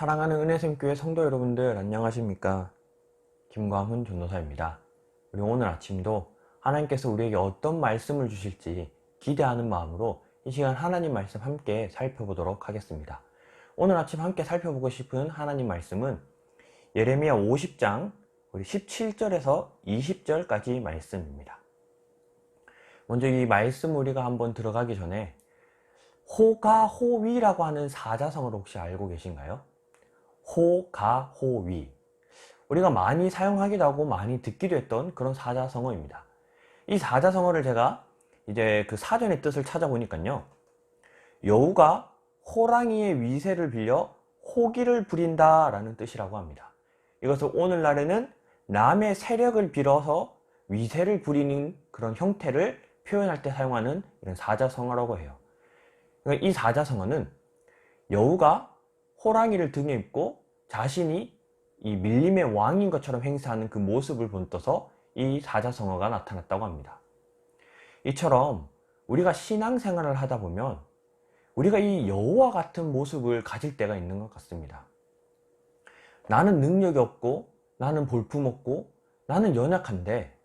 사랑하는 은혜샘교회 성도 여러분들 안녕하십니까? 김광훈 전도사입니다. 우리 오늘 아침도 하나님께서 우리에게 어떤 말씀을 주실지 기대하는 마음으로 이 시간 하나님 말씀 함께 살펴보도록 하겠습니다. 오늘 아침 함께 살펴보고 싶은 하나님 말씀은 예레미야 50장 우리 17절에서 20절까지 말씀입니다. 먼저 이 말씀 우리가 한번 들어가기 전에 호가호위라고 하는 사자성어를 혹시 알고 계신가요? 호가호위, 우리가 많이 사용하기도 하고 많이 듣기도 했던 그런 사자성어입니다. 이 사자성어를 제가 이제 그 사전의 뜻을 찾아보니까요, 여우가 호랑이의 위세를 빌려 호기를 부린다 라는 뜻이라고 합니다. 이것을 오늘날에는 남의 세력을 빌어서 위세를 부리는 그런 형태를 표현할 때 사용하는 이런 사자성어라고 해요. 그러니까 이 사자성어는 여우가 호랑이를 등에 입고 자신이 이 밀림의 왕인 것처럼 행세하는 그 모습을 본떠서 이 사자성어가 나타났다고 합니다. 이처럼 우리가 신앙생활을 하다 보면 우리가 이 여우와 같은 모습을 가질 때가 있는 것 같습니다. 나는 능력이 없고 나는 볼품없고 나는 연약한데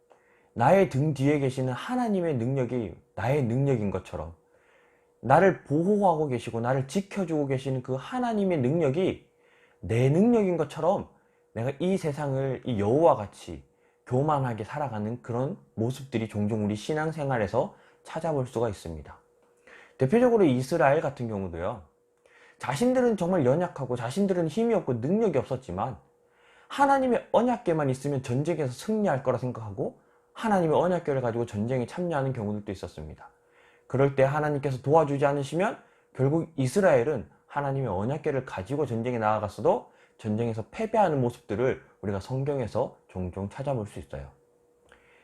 나의 등 뒤에 계시는 하나님의 능력이 나의 능력인 것처럼, 나를 보호하고 계시고 나를 지켜주고 계시는 그 하나님의 능력이 내 능력인 것처럼 내가 이 세상을 이 여우와 같이 교만하게 살아가는 그런 모습들이 종종 우리 신앙생활에서 찾아볼 수가 있습니다. 대표적으로 이스라엘 같은 경우도요, 자신들은 정말 연약하고 자신들은 힘이 없고 능력이 없었지만 하나님의 언약궤만 있으면 전쟁에서 승리할 거라 생각하고 하나님의 언약궤를 가지고 전쟁에 참여하는 경우들도 있었습니다. 그럴 때 하나님께서 도와주지 않으시면 결국 이스라엘은 하나님의 언약궤를 가지고 전쟁에 나아갔어도 전쟁에서 패배하는 모습들을 우리가 성경에서 종종 찾아볼 수 있어요.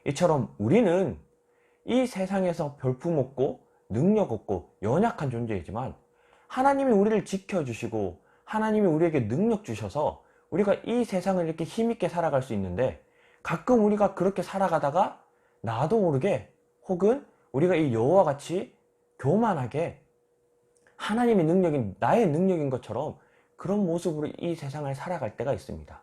이처럼 우리는 이 세상에서 볼품없고 능력 없고 연약한 존재이지만 하나님이 우리를 지켜주시고 하나님이 우리에게 능력 주셔서 우리가 이 세상을 이렇게 힘있게 살아갈 수 있는데, 가끔 우리가 그렇게 살아가다가 나도 모르게 혹은 우리가 이 여우와 같이 교만하게 하나님의 능력인 나의 능력인 것처럼 그런 모습으로 이 세상을 살아갈 때가 있습니다.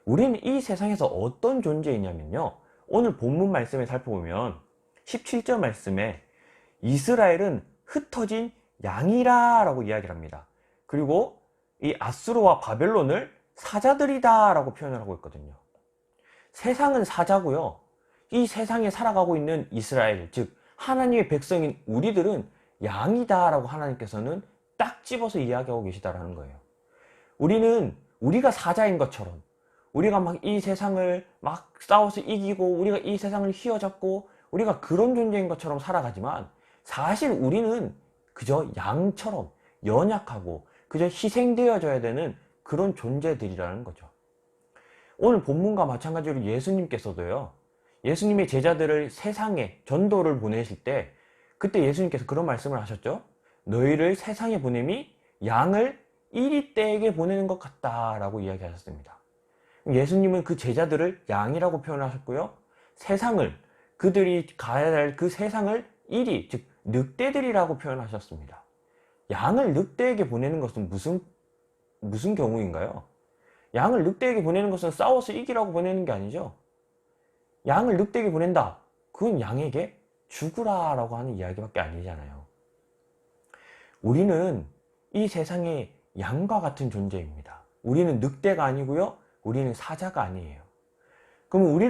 우리는 이 세상에서 어떤 존재이냐면요, 오늘 본문 말씀에 살펴보면 17절 말씀에 이스라엘은 흩어진 양이라 라고 이야기를 합니다. 그리고 이 아수르와 바벨론을 사자들이다 라고 표현을 하고 있거든요. 세상은 사자고요, 이 세상에 살아가고 있는 이스라엘, 즉 하나님의 백성인 우리들은 양이다 라고 하나님께서는 딱 집어서 이야기하고 계시다라는 거예요. 우리가 사자인 것처럼, 우리가 막 이 세상을 막 싸워서 이기고 우리가 이 세상을 휘어잡고 우리가 그런 존재인 것처럼 살아가지만 사실 우리는 그저 양처럼 연약하고 그저 희생되어져야 되는 그런 존재들이라는 거죠. 오늘 본문과 마찬가지로 예수님께서도요, 예수님의 제자들을 세상에 전도를 보내실 때 그때 예수님께서 그런 말씀을 하셨죠. 너희를 세상에 보냄이 양을 이리떼에게 보내는 것 같다 라고 이야기하셨습니다. 예수님은 그 제자들을 양이라고 표현하셨고요, 세상을, 그들이 가야 할 그 세상을 이리, 즉 늑대들이라고 표현하셨습니다. 양을 늑대에게 보내는 것은 무슨 경우인가요? 양을 늑대에게 보내는 것은 싸워서 이기라고 보내는 게 아니죠. 양을 늑대에게 보낸다, 그건 양에게 죽으라 라고 하는 이야기밖에 아니잖아요. 우리는 이 세상의 양과 같은 존재입니다. 우리는 늑대가 아니고요, 우리는 사자가 아니에요. 그럼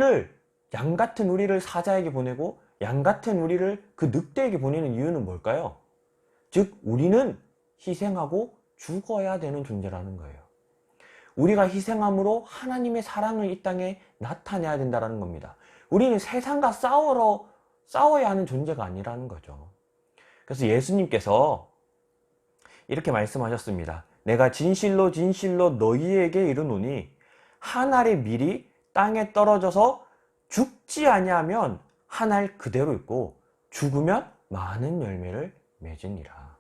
양 같은 우리를 사자에게 보내고 양 같은 우리를 그 늑대에게 보내는 이유는 뭘까요? 즉 우리는 희생하고 죽어야 되는 존재라는 거예요. 우리가 희생함으로 하나님의 사랑을 이 땅에 나타내야 된다는 겁니다. 우리는 세상과 싸워야 하는 존재가 아니라는 거죠. 그래서 예수님께서 이렇게 말씀하셨습니다. 내가 진실로 진실로 너희에게 이르노니 한 알의 밀이 땅에 떨어져서 죽지 아니하면 한 알 그대로 있고 죽으면 많은 열매를 맺으니라.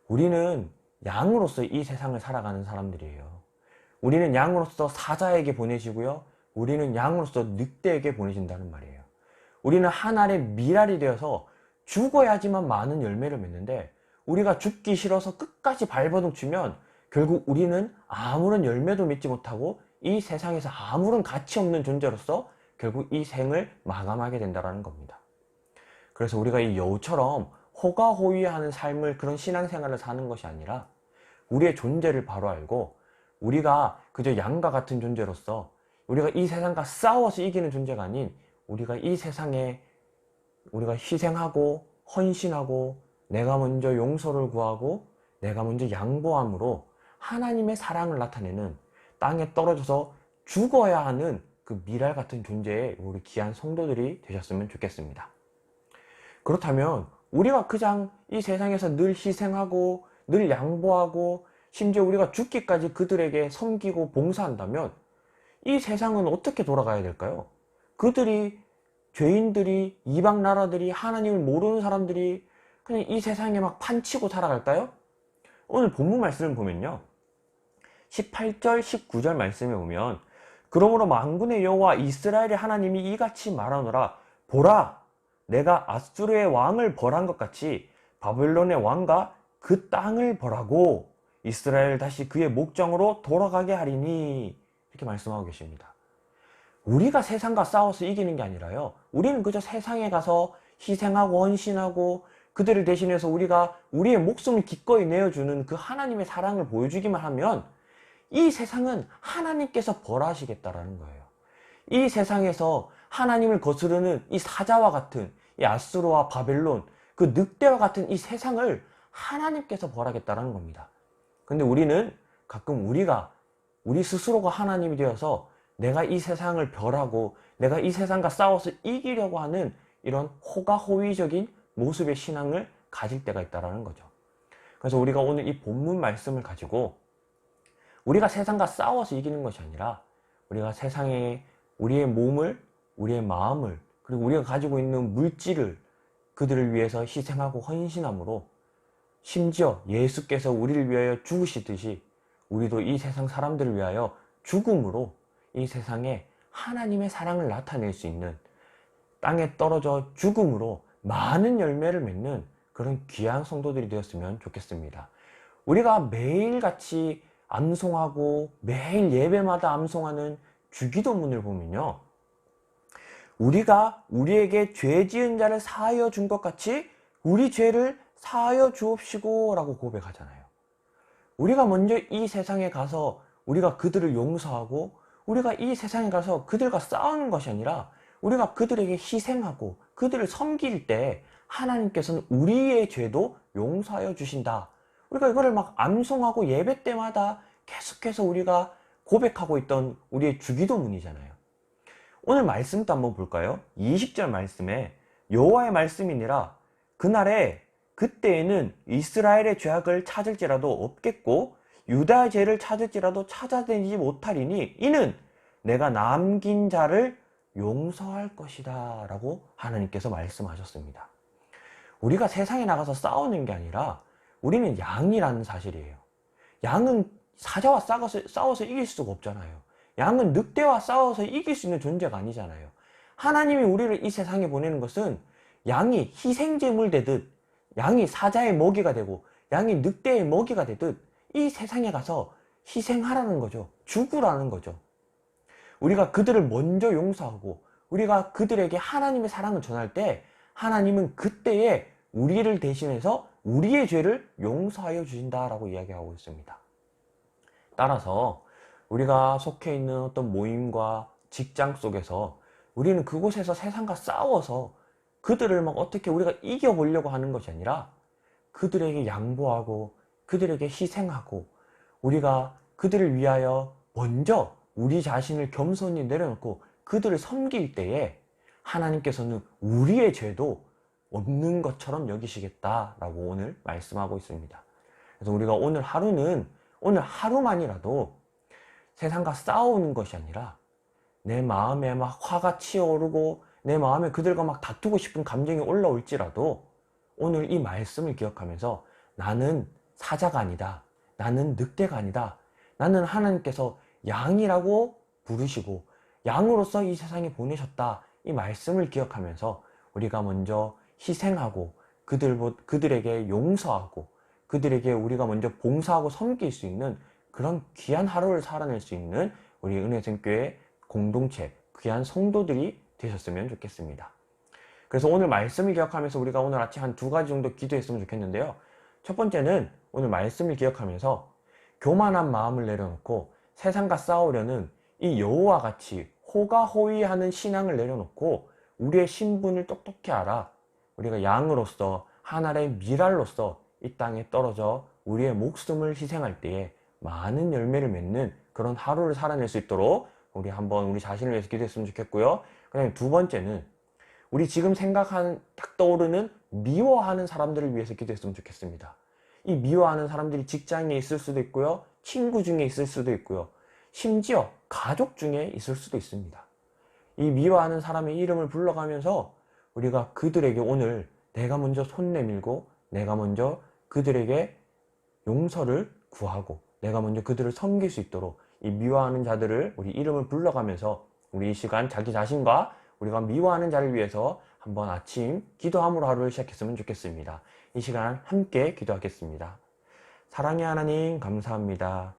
우리는 양으로서 이 세상을 살아가는 사람들이에요. 우리는 양으로서 사자에게 보내시고요, 우리는 양으로서 늑대에게 보내신다는 말이에요. 우리는 한 알의 밀알이 되어서 죽어야지만 많은 열매를 맺는데, 우리가 죽기 싫어서 끝까지 발버둥 치면 결국 우리는 아무런 열매도 맺지 못하고 이 세상에서 아무런 가치 없는 존재로서 결국 이 생을 마감하게 된다는 겁니다. 그래서 우리가 이 여우처럼 호가호위하는 삶을, 그런 신앙생활을 사는 것이 아니라 우리의 존재를 바로 알고 우리가 그저 양과 같은 존재로서 우리가 이 세상과 싸워서 이기는 존재가 아닌, 우리가 이 세상에 우리가 희생하고 헌신하고 내가 먼저 용서를 구하고 내가 먼저 양보함으로 하나님의 사랑을 나타내는, 땅에 떨어져서 죽어야 하는 그 미랄 같은 존재의 우리 귀한 성도들이 되셨으면 좋겠습니다. 그렇다면 우리가 그냥 이 세상에서 늘 희생하고 늘 양보하고 심지어 우리가 죽기까지 그들에게 섬기고 봉사한다면 이 세상은 어떻게 돌아가야 될까요? 그들이, 죄인들이, 이방 나라들이, 하나님을 모르는 사람들이 그냥 이 세상에 막 판치고 살아갈까요? 오늘 본문 말씀을 보면요, 18절 19절 말씀에 보면, 그러므로 만군의 여호와 이스라엘의 하나님이 이같이 말하노라. 보라, 내가 아수르의 왕을 벌한 것 같이 바벨론의 왕과 그 땅을 벌하고 이스라엘 다시 그의 목장으로 돌아가게 하리니, 이렇게 말씀하고 계십니다. 우리가 세상과 싸워서 이기는 게 아니라요, 우리는 그저 세상에 가서 희생하고 헌신하고 그들을 대신해서 우리가 우리의 목숨을 기꺼이 내어주는 그 하나님의 사랑을 보여주기만 하면 이 세상은 하나님께서 벌하시겠다라는 거예요. 이 세상에서 하나님을 거스르는 이 사자와 같은 이 아수르와 바벨론, 그 늑대와 같은 이 세상을 하나님께서 벌하겠다라는 겁니다. 근데 우리는 가끔 우리 스스로가 하나님이 되어서 내가 이 세상을 벌하고 내가 이 세상과 싸워서 이기려고 하는 이런 호가호위적인 모습의 신앙을 가질 때가 있다는 거죠. 그래서 우리가 오늘 이 본문 말씀을 가지고 우리가 세상과 싸워서 이기는 것이 아니라 우리가 세상에 우리의 몸을, 우리의 마음을, 그리고 우리가 가지고 있는 물질을 그들을 위해서 희생하고 헌신함으로, 심지어 예수께서 우리를 위하여 죽으시듯이 우리도 이 세상 사람들을 위하여 죽음으로 이 세상에 하나님의 사랑을 나타낼 수 있는, 땅에 떨어져 죽음으로 많은 열매를 맺는 그런 귀한 성도들이 되었으면 좋겠습니다. 우리가 매일같이 암송하고 매일 예배마다 암송하는 주기도문을 보면요, 우리가 우리에게 죄 지은 자를 사하여 준 것 같이 우리 죄를 사하여 주옵시고 라고 고백하잖아요. 우리가 먼저 이 세상에 가서 우리가 그들을 용서하고 우리가 이 세상에 가서 그들과 싸우는 것이 아니라 우리가 그들에게 희생하고 그들을 섬길 때 하나님께서는 우리의 죄도 용서하여 주신다. 우리가 이거를 막 암송하고 예배 때마다 계속해서 우리가 고백하고 있던 우리의 주기도문이잖아요. 오늘 말씀도 한번 볼까요? 20절 말씀에 여호와의 말씀이니라. 그때에는 이스라엘의 죄악을 찾을지라도 없겠고 유다의 죄를 찾을지라도 찾아내지 못하리니 이는 내가 남긴 자를 용서할 것이다 라고 하나님께서 말씀하셨습니다. 우리가 세상에 나가서 싸우는 게 아니라 우리는 양이라는 사실이에요. 양은 사자와 싸워서 이길 수가 없잖아요. 양은 늑대와 싸워서 이길 수 있는 존재가 아니잖아요. 하나님이 우리를 이 세상에 보내는 것은 양이 희생제물 되듯, 양이 사자의 먹이가 되고 양이 늑대의 먹이가 되듯 이 세상에 가서 희생하라는 거죠. 죽으라는 거죠. 우리가 그들을 먼저 용서하고 우리가 그들에게 하나님의 사랑을 전할 때 하나님은 그때에 우리를 대신해서 우리의 죄를 용서하여 주신다라고 이야기하고 있습니다. 따라서 우리가 속해 있는 어떤 모임과 직장 속에서 우리는 그곳에서 세상과 싸워서 그들을 막 어떻게 우리가 이겨보려고 하는 것이 아니라 그들에게 양보하고 그들에게 희생하고 우리가 그들을 위하여 먼저 우리 자신을 겸손히 내려놓고 그들을 섬길 때에 하나님께서는 우리의 죄도 없는 것처럼 여기시겠다라고 오늘 말씀하고 있습니다. 그래서 우리가 오늘 하루만이라도 세상과 싸우는 것이 아니라 내 마음에 막 화가 치어오르고 내 마음에 그들과 막 다투고 싶은 감정이 올라올지라도 오늘 이 말씀을 기억하면서 나는 사자가 아니다. 나는 늑대가 아니다. 나는 하나님께서 양이라고 부르시고 양으로서 이 세상에 보내셨다. 이 말씀을 기억하면서 우리가 먼저 희생하고 그들에게 용서하고 그들에게 우리가 먼저 봉사하고 섬길 수 있는 그런 귀한 하루를 살아낼 수 있는 우리 은혜생교회 공동체, 귀한 성도들이 되셨으면 좋겠습니다. 그래서 오늘 말씀을 기억하면서 우리가 오늘 아침 한 2가지 정도 기도했으면 좋겠는데요. 첫 번째는 오늘 말씀을 기억하면서 교만한 마음을 내려놓고 세상과 싸우려는 이 여호와 같이 호가호위하는 신앙을 내려놓고 우리의 신분을 똑똑히 알아 우리가 양으로서 하나의 미랄로서 이 땅에 떨어져 우리의 목숨을 희생할 때에 많은 열매를 맺는 그런 하루를 살아낼 수 있도록 우리 한번 우리 자신을 위해서 기도했으면 좋겠고요. 그 다음에 2번째는 우리 지금 딱 떠오르는 미워하는 사람들을 위해서 기도했으면 좋겠습니다. 이 미워하는 사람들이 직장에 있을 수도 있고요. 친구 중에 있을 수도 있고요. 심지어 가족 중에 있을 수도 있습니다. 이 미워하는 사람의 이름을 불러가면서 우리가 그들에게 오늘 내가 먼저 손 내밀고 내가 먼저 그들에게 용서를 구하고 내가 먼저 그들을 섬길 수 있도록 이 미워하는 자들을 우리 이름을 불러가면서 우리 이 시간 자기 자신과 우리가 미워하는 자를 위해서 한번 아침 기도함으로 하루를 시작했으면 좋겠습니다. 이 시간 함께 기도하겠습니다. 사랑의 하나님 감사합니다.